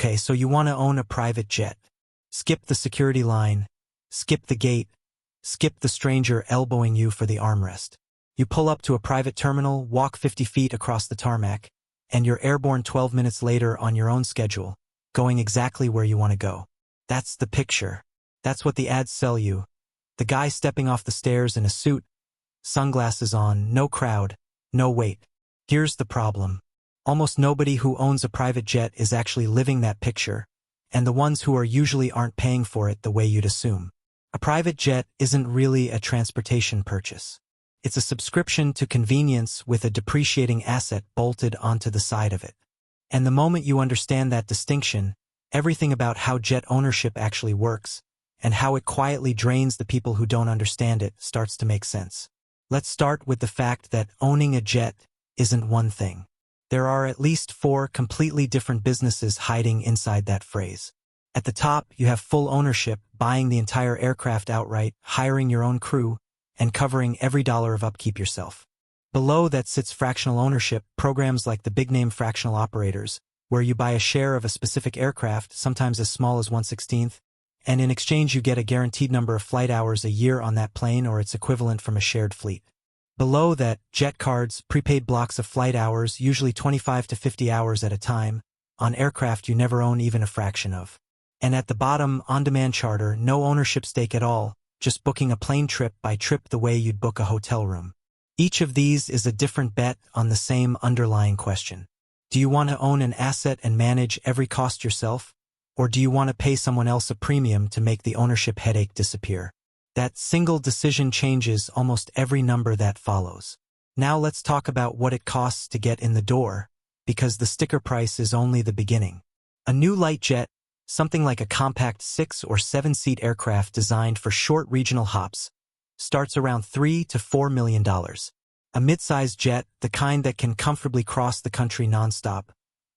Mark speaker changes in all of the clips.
Speaker 1: Okay, so you want to own a private jet. Skip the security line, skip the gate, skip the stranger elbowing you for the armrest. You pull up to a private terminal, walk 50 feet across the tarmac, and you're airborne 12 minutes later on your own schedule, going exactly where you want to go. That's the picture. That's what the ads sell you. The guy stepping off the stairs in a suit, sunglasses on, no crowd, no wait. Here's the problem. Almost nobody who owns a private jet is actually living that picture, and the ones who are usually aren't paying for it the way you'd assume. A private jet isn't really a transportation purchase. It's a subscription to convenience with a depreciating asset bolted onto the side of it. And the moment you understand that distinction, everything about how jet ownership actually works, and how it quietly drains the people who don't understand it, starts to make sense. Let's start with the fact that owning a jet isn't one thing. There are at least 4 completely different businesses hiding inside that phrase. At the top, you have full ownership, buying the entire aircraft outright, hiring your own crew, and covering every dollar of upkeep yourself. Below that sits fractional ownership, programs like the big-name fractional operators, where you buy a share of a specific aircraft, sometimes as small as 1/16th, and in exchange you get a guaranteed number of flight hours a year on that plane or its equivalent from a shared fleet. Below that, jet cards, prepaid blocks of flight hours, usually 25 to 50 hours at a time, on aircraft you never own even a fraction of. And at the bottom, on-demand charter, no ownership stake at all, just booking a plane trip by trip the way you'd book a hotel room. Each of these is a different bet on the same underlying question. Do you want to own an asset and manage every cost yourself? Or do you want to pay someone else a premium to make the ownership headache disappear? That single decision changes almost every number that follows. Now let's talk about what it costs to get in the door, because the sticker price is only the beginning. A new light jet, something like a compact 6 or 7-seat aircraft designed for short regional hops, starts around $3 to $4 million. A mid-sized jet, the kind that can comfortably cross the country nonstop,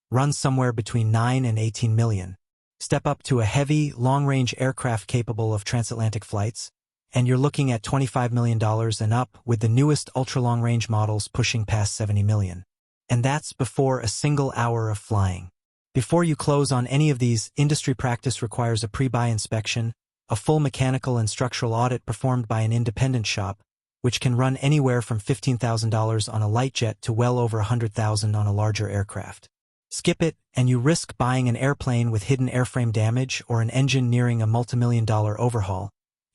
Speaker 1: runs somewhere between $9 and $18 million. Step up to a heavy, long-range aircraft capable of transatlantic flights, and you're looking at $25 million and up, with the newest ultra-long-range models pushing past $70 million. And that's before a single hour of flying. Before you close on any of these, industry practice requires a pre-buy inspection, a full mechanical and structural audit performed by an independent shop, which can run anywhere from $15,000 on a light jet to well over $100,000 on a larger aircraft. Skip it, and you risk buying an airplane with hidden airframe damage or an engine nearing a multimillion-dollar overhaul,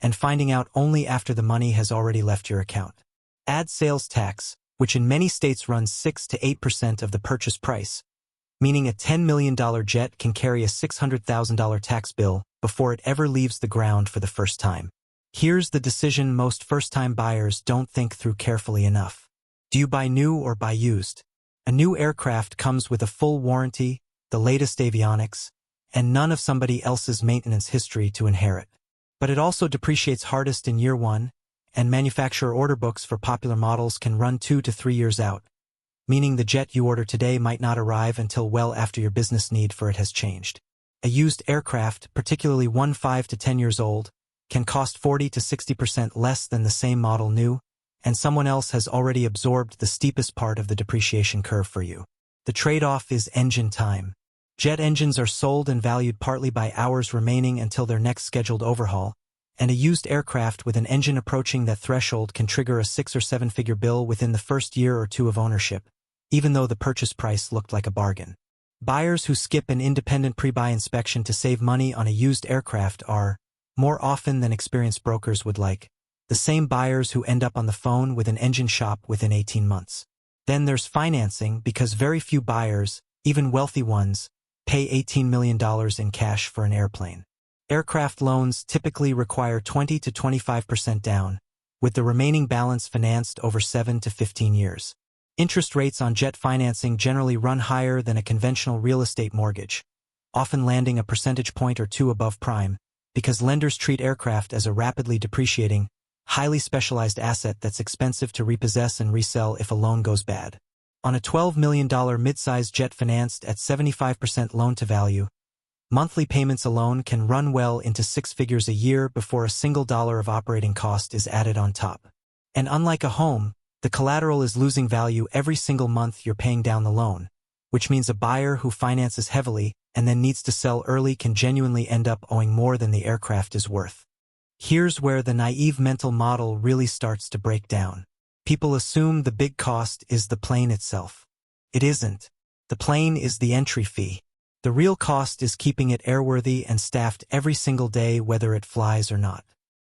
Speaker 1: and finding out only after the money has already left your account. Add sales tax, which in many states runs 6 to 8% of the purchase price, meaning a $10 million jet can carry a $600,000 tax bill before it ever leaves the ground for the first time. Here's the decision most first-time buyers don't think through carefully enough. Do you buy new or buy used? A new aircraft comes with a full warranty, the latest avionics, and none of somebody else's maintenance history to inherit. But it also depreciates hardest in year 1, and manufacturer order books for popular models can run 2 to 3 years out, meaning the jet you order today might not arrive until well after your business need for it has changed. A used aircraft, particularly one 5 to 10 years old, can cost 40 to 60% less than the same model new, and someone else has already absorbed the steepest part of the depreciation curve for you. The trade-off is engine time. Jet engines are sold and valued partly by hours remaining until their next scheduled overhaul, and a used aircraft with an engine approaching that threshold can trigger a 6 or 7-figure bill within the first year or 2 of ownership, even though the purchase price looked like a bargain. Buyers who skip an independent pre-buy inspection to save money on a used aircraft are, more often than experienced brokers would like, the same buyers who end up on the phone with an engine shop within 18 months. Then there's financing, because very few buyers, even wealthy ones, pay $18 million in cash for an airplane. Aircraft loans typically require 20 to 25% down, with the remaining balance financed over 7 to 15 years. Interest rates on jet financing generally run higher than a conventional real estate mortgage, often landing a percentage point or 2 above prime, because lenders treat aircraft as a rapidly depreciating, highly specialized asset that's expensive to repossess and resell if a loan goes bad. On a $12 million mid-sized jet financed at 75% loan-to-value, monthly payments alone can run well into 6 figures a year before a single dollar of operating cost is added on top. And unlike a home, the collateral is losing value every single month you're paying down the loan, which means a buyer who finances heavily and then needs to sell early can genuinely end up owing more than the aircraft is worth. Here's where the naive mental model really starts to break down. People assume the big cost is the plane itself. It isn't. The plane is the entry fee. The real cost is keeping it airworthy and staffed every single day whether it flies or not.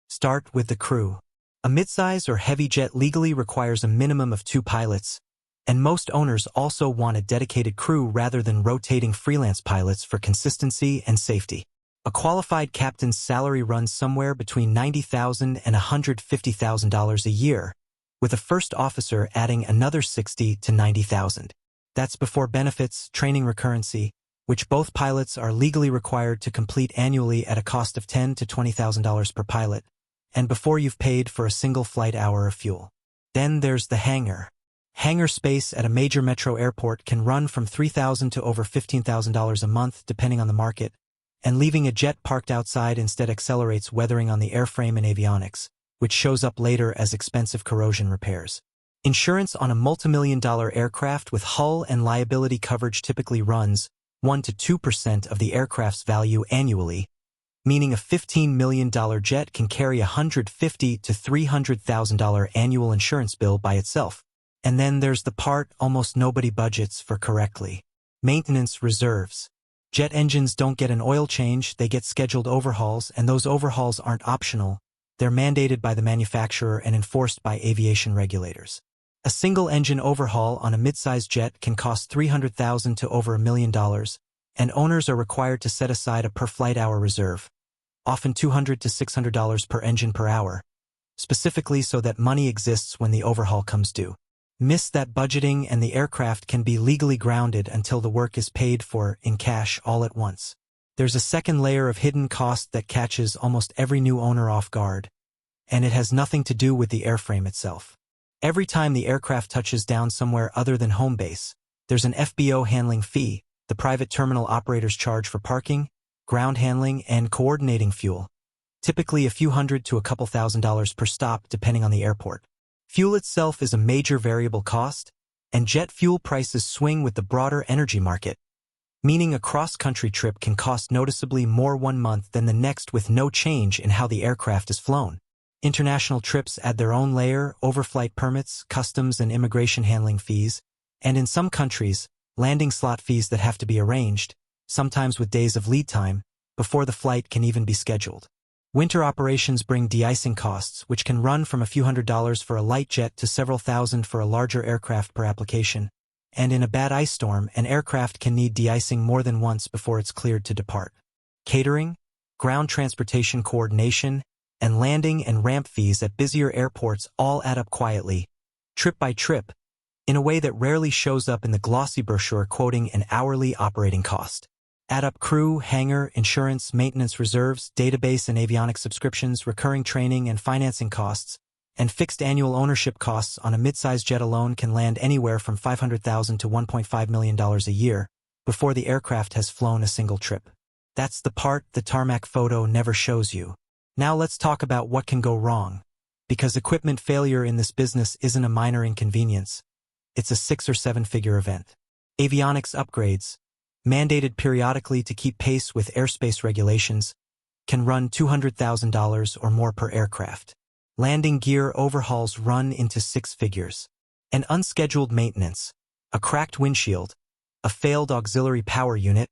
Speaker 1: Start with the crew. A midsize or heavy jet legally requires a minimum of 2 pilots, and most owners also want a dedicated crew rather than rotating freelance pilots for consistency and safety. A qualified captain's salary runs somewhere between $90,000 and $150,000 a year, with a first officer adding another $60,000 to $90,000. That's before benefits, training recurrency, which both pilots are legally required to complete annually at a cost of $10,000 to $20,000 per pilot, and before you've paid for a single flight hour of fuel. Then there's the hangar. Hangar space at a major metro airport can run from $3,000 to over $15,000 a month depending on the market, and leaving a jet parked outside instead accelerates weathering on the airframe and avionics, which shows up later as expensive corrosion repairs. Insurance on a multimillion-dollar aircraft with hull and liability coverage typically runs 1% to 2% of the aircraft's value annually, meaning a $15 million jet can carry a $150,000 to $300,000 annual insurance bill by itself. And then there's the part almost nobody budgets for correctly. Maintenance reserves. Jet engines don't get an oil change, they get scheduled overhauls, and those overhauls aren't optional. They're mandated by the manufacturer and enforced by aviation regulators. A single engine overhaul on a mid-sized jet can cost $300,000 to over $1 million, and owners are required to set aside a per-flight hour reserve, often $200 to $600 per engine per hour, specifically so that money exists when the overhaul comes due. Miss that budgeting and the aircraft can be legally grounded until the work is paid for in cash all at once. There's a second layer of hidden cost that catches almost every new owner off guard, and it has nothing to do with the airframe itself. Every time the aircraft touches down somewhere other than home base, there's an FBO handling fee, the private terminal operators charge for parking, ground handling, and coordinating fuel, typically a few hundred to a couple $1,000s per stop depending on the airport. Fuel itself is a major variable cost, and jet fuel prices swing with the broader energy market, meaning a cross-country trip can cost noticeably more one month than the next with no change in how the aircraft is flown. International trips add their own layer, overflight permits, customs and immigration handling fees, and in some countries, landing slot fees that have to be arranged, sometimes with days of lead time, before the flight can even be scheduled. Winter operations bring de-icing costs, which can run from a few $100s for a light jet to several thousand for a larger aircraft per application. And in a bad ice storm, an aircraft can need de-icing more than once before it's cleared to depart. Catering, ground transportation coordination, and landing and ramp fees at busier airports all add up quietly, trip by trip, in a way that rarely shows up in the glossy brochure quoting an hourly operating cost. Add up crew, hangar, insurance, maintenance reserves, database and avionics subscriptions, recurring training and financing costs, and fixed annual ownership costs on a mid-size jet alone can land anywhere from $500,000 to $1.5 million a year before the aircraft has flown a single trip. That's the part the tarmac photo never shows you. Now let's talk about what can go wrong, because equipment failure in this business isn't a minor inconvenience. It's a 6- or 7-figure event. Avionics upgrades, mandated periodically to keep pace with airspace regulations, can run $200,000 or more per aircraft. Landing gear overhauls run into 6 figures. And unscheduled maintenance, a cracked windshield, a failed auxiliary power unit,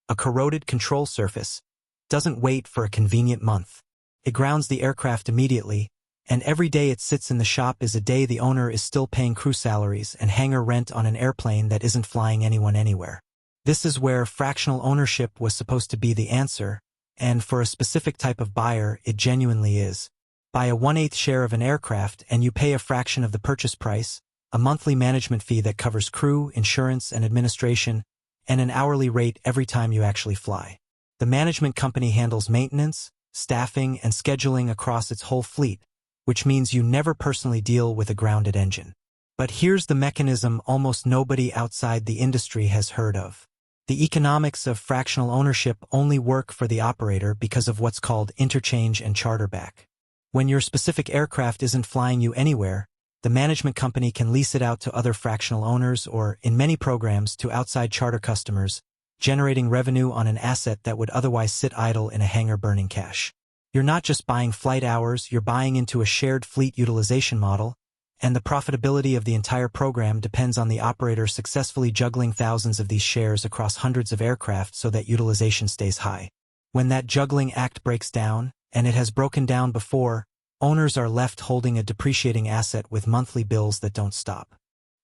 Speaker 1: a corroded control surface, doesn't wait for a convenient month. It grounds the aircraft immediately, and every day it sits in the shop is a day the owner is still paying crew salaries and hangar rent on an airplane that isn't flying anyone anywhere. This is where fractional ownership was supposed to be the answer, and for a specific type of buyer, it genuinely is. Buy a 1/8 share of an aircraft and you pay a fraction of the purchase price, a monthly management fee that covers crew, insurance, and administration, and an hourly rate every time you actually fly. The management company handles maintenance, staffing, and scheduling across its whole fleet, which means you never personally deal with a grounded engine. But here's the mechanism almost nobody outside the industry has heard of. The economics of fractional ownership only work for the operator because of what's called interchange and charterback. When your specific aircraft isn't flying you anywhere, The management company can lease it out to other fractional owners or, in many programs, to outside charter customers, generating revenue on an asset that would otherwise sit idle in a hangar burning cash. You're not just buying flight hours, you're buying into a shared fleet utilization model, and the profitability of the entire program depends on the operator successfully juggling thousands of these shares across hundreds of aircraft so that utilization stays high. When that juggling act breaks down, and it has broken down before, owners are left holding a depreciating asset with monthly bills that don't stop.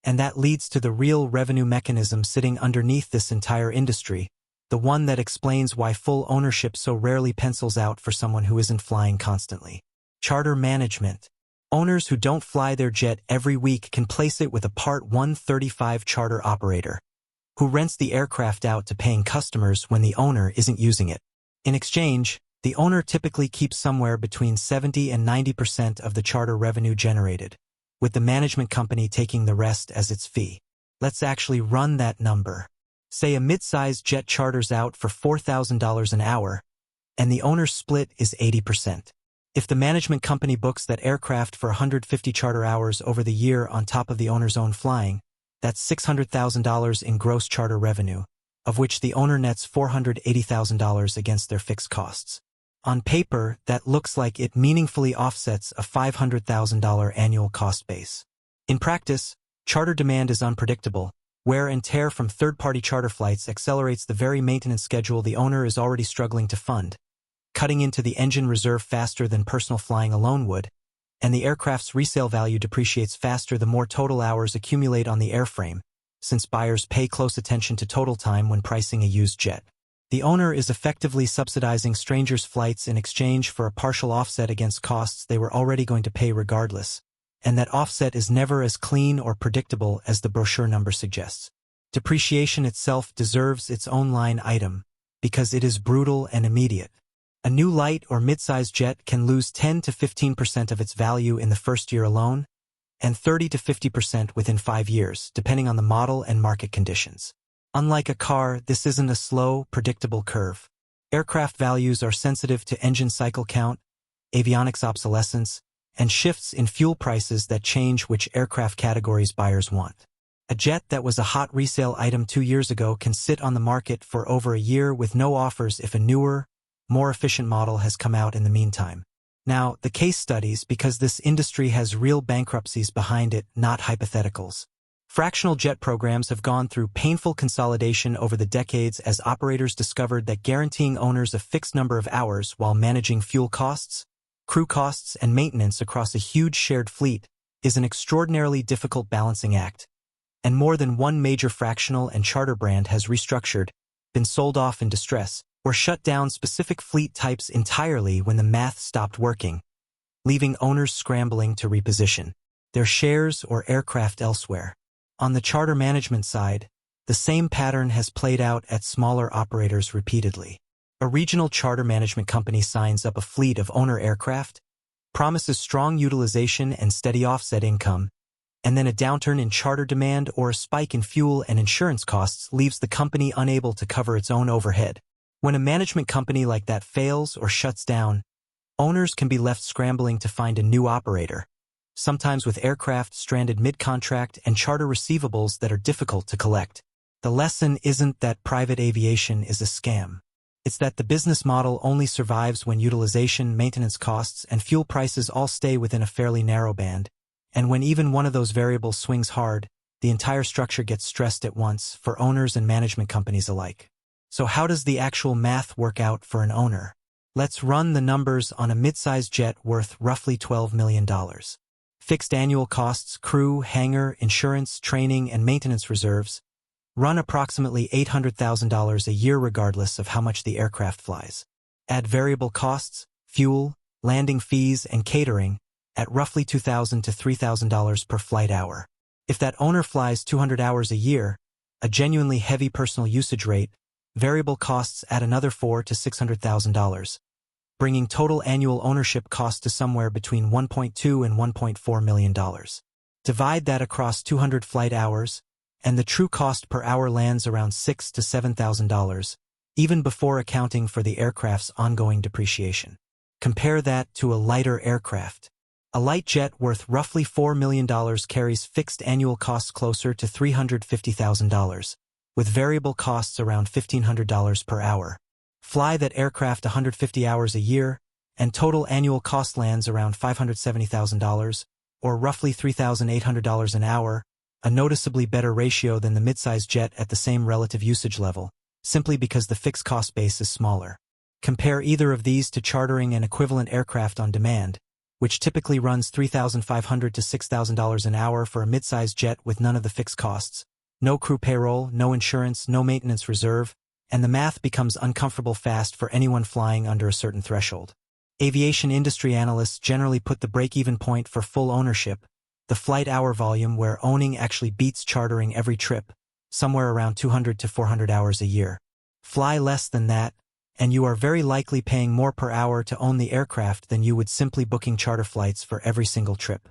Speaker 1: And that leads to the real revenue mechanism sitting underneath this entire industry, the one that explains why full ownership so rarely pencils out for someone who isn't flying constantly. Charter management. Owners who don't fly their jet every week can place it with a Part 135 charter operator, who rents the aircraft out to paying customers when the owner isn't using it. In exchange, the owner typically keeps somewhere between 70 and 90% of the charter revenue generated, with the management company taking the rest as its fee. Let's actually run that number. Say a mid-sized jet charters out for $4,000 an hour, and the owner's split is 80%. If the management company books that aircraft for 150 charter hours over the year on top of the owner's own flying, that's $600,000 in gross charter revenue, of which the owner nets $480,000 against their fixed costs. On paper, that looks like it meaningfully offsets a $500,000 annual cost base. In practice, charter demand is unpredictable. Wear and tear from third-party charter flights accelerates the very maintenance schedule the owner is already struggling to fund, cutting into the engine reserve faster than personal flying alone would, and the aircraft's resale value depreciates faster the more total hours accumulate on the airframe, since buyers pay close attention to total time when pricing a used jet. The owner is effectively subsidizing strangers' flights in exchange for a partial offset against costs they were already going to pay regardless, and that offset is never as clean or predictable as the brochure number suggests. Depreciation itself deserves its own line item, because it is brutal and immediate. A new light or mid-sized jet can lose 10 to 15% of its value in the first year alone, and 30 to 50% within 5 years, depending on the model and market conditions. Unlike a car, this isn't a slow, predictable curve. Aircraft values are sensitive to engine cycle count, avionics obsolescence, and shifts in fuel prices that change which aircraft categories buyers want. A jet that was a hot resale item 2 years ago can sit on the market for over a year with no offers if a newer, more efficient model has come out in the meantime. Now, the case studies, because this industry has real bankruptcies behind it, not hypotheticals. Fractional jet programs have gone through painful consolidation over the decades as operators discovered that guaranteeing owners a fixed number of hours while managing fuel costs, crew costs, and maintenance across a huge shared fleet is an extraordinarily difficult balancing act, and more than one major fractional and charter brand has restructured, been sold off in distress, or shut down specific fleet types entirely when the math stopped working, leaving owners scrambling to reposition their shares or aircraft elsewhere. On the charter management side, the same pattern has played out at smaller operators repeatedly. A regional charter management company signs up a fleet of owner aircraft, promises strong utilization and steady offset income, and then a downturn in charter demand or a spike in fuel and insurance costs leaves the company unable to cover its own overhead. When a management company like that fails or shuts down, owners can be left scrambling to find a new operator, sometimes with aircraft stranded mid-contract and charter receivables that are difficult to collect. The lesson isn't that private aviation is a scam. It's that the business model only survives when utilization, maintenance costs, and fuel prices all stay within a fairly narrow band, and when even one of those variables swings hard, the entire structure gets stressed at once for owners and management companies alike. So how does the actual math work out for an owner? Let's run the numbers on a mid-sized jet worth roughly $12 million. Fixed annual costs, crew, hangar, insurance, training, and maintenance reserves run approximately $800,000 a year regardless of how much the aircraft flies. Add variable costs, fuel, landing fees, and catering at roughly $2,000 to $3,000 per flight hour. If that owner flies 200 hours a year, a genuinely heavy personal usage rate, variable costs add another $400,000 to $600,000, bringing total annual ownership cost to somewhere between $1.2 and $1.4 million. Divide that across 200 flight hours, and the true cost per hour lands around $6,000 to $7,000, even before accounting for the aircraft's ongoing depreciation. Compare that to a lighter aircraft. A light jet worth roughly $4 million carries fixed annual costs closer to $350,000, with variable costs around $1,500 per hour. Fly that aircraft 150 hours a year, and total annual cost lands around $570,000, or roughly $3,800 an hour, a noticeably better ratio than the midsize jet at the same relative usage level, simply because the fixed cost base is smaller. Compare either of these to chartering an equivalent aircraft on demand, which typically runs $3,500 to $6,000 an hour for a midsize jet with none of the fixed costs, no crew payroll, no insurance, no maintenance reserve, and the math becomes uncomfortable fast for anyone flying under a certain threshold. Aviation industry analysts generally put the break-even point for full ownership, the flight hour volume where owning actually beats chartering every trip, somewhere around 200 to 400 hours a year. Fly less than that, and you are very likely paying more per hour to own the aircraft than you would simply booking charter flights for every single trip.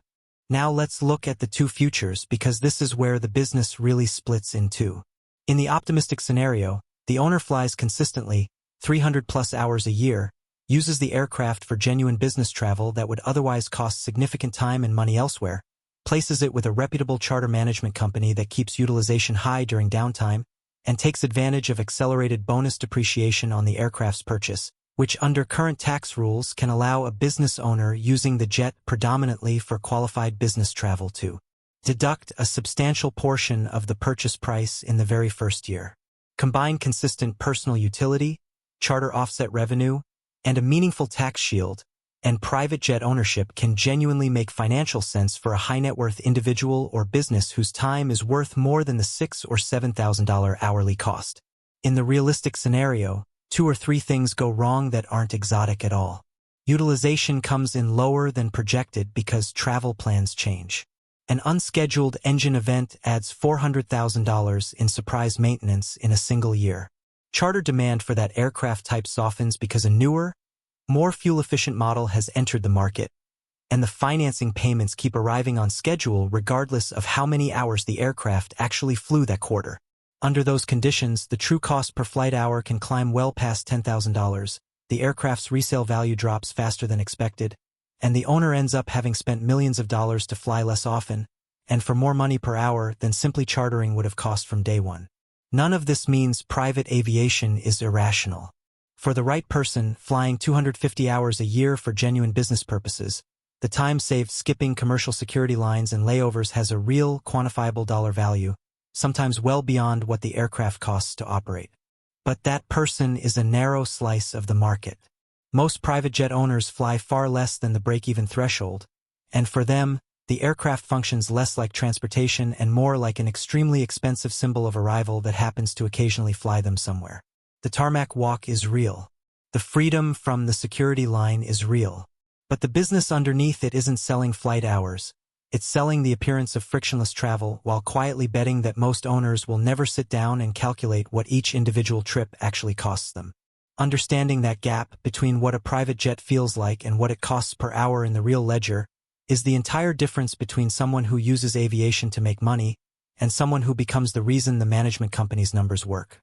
Speaker 1: Now let's look at the two futures, because this is where the business really splits in two. In the optimistic scenario, the owner flies consistently, 300 plus hours a year, uses the aircraft for genuine business travel that would otherwise cost significant time and money elsewhere, places it with a reputable charter management company that keeps utilization high during downtime, and takes advantage of accelerated bonus depreciation on the aircraft's purchase, which under current tax rules can allow a business owner using the jet predominantly for qualified business travel to deduct a substantial portion of the purchase price in the very first year. Combine consistent personal utility, charter offset revenue, and a meaningful tax shield, and private jet ownership can genuinely make financial sense for a high-net-worth individual or business whose time is worth more than the $6,000 or $7,000 hourly cost. In the realistic scenario, 2 or 3 things go wrong that aren't exotic at all. Utilization comes in lower than projected because travel plans change. An unscheduled engine event adds $400,000 in surprise maintenance in a single year. Charter demand for that aircraft type softens because a newer, more fuel-efficient model has entered the market, and the financing payments keep arriving on schedule regardless of how many hours the aircraft actually flew that quarter. Under those conditions, the true cost per flight hour can climb well past $10,000, the aircraft's resale value drops faster than expected, and the owner ends up having spent millions of dollars to fly less often, and for more money per hour than simply chartering would have cost from day one. None of this means private aviation is irrational. For the right person, flying 250 hours a year for genuine business purposes, the time saved skipping commercial security lines and layovers has a real, quantifiable dollar value, sometimes well beyond what the aircraft costs to operate. But that person is a narrow slice of the market. Most private jet owners fly far less than the break-even threshold, and for them, the aircraft functions less like transportation and more like an extremely expensive symbol of arrival that happens to occasionally fly them somewhere. The tarmac walk is real. The freedom from the security line is real. But the business underneath it isn't selling flight hours. It's selling the appearance of frictionless travel while quietly betting that most owners will never sit down and calculate what each individual trip actually costs them. Understanding that gap between what a private jet feels like and what it costs per hour in the real ledger is the entire difference between someone who uses aviation to make money and someone who becomes the reason the management company's numbers work.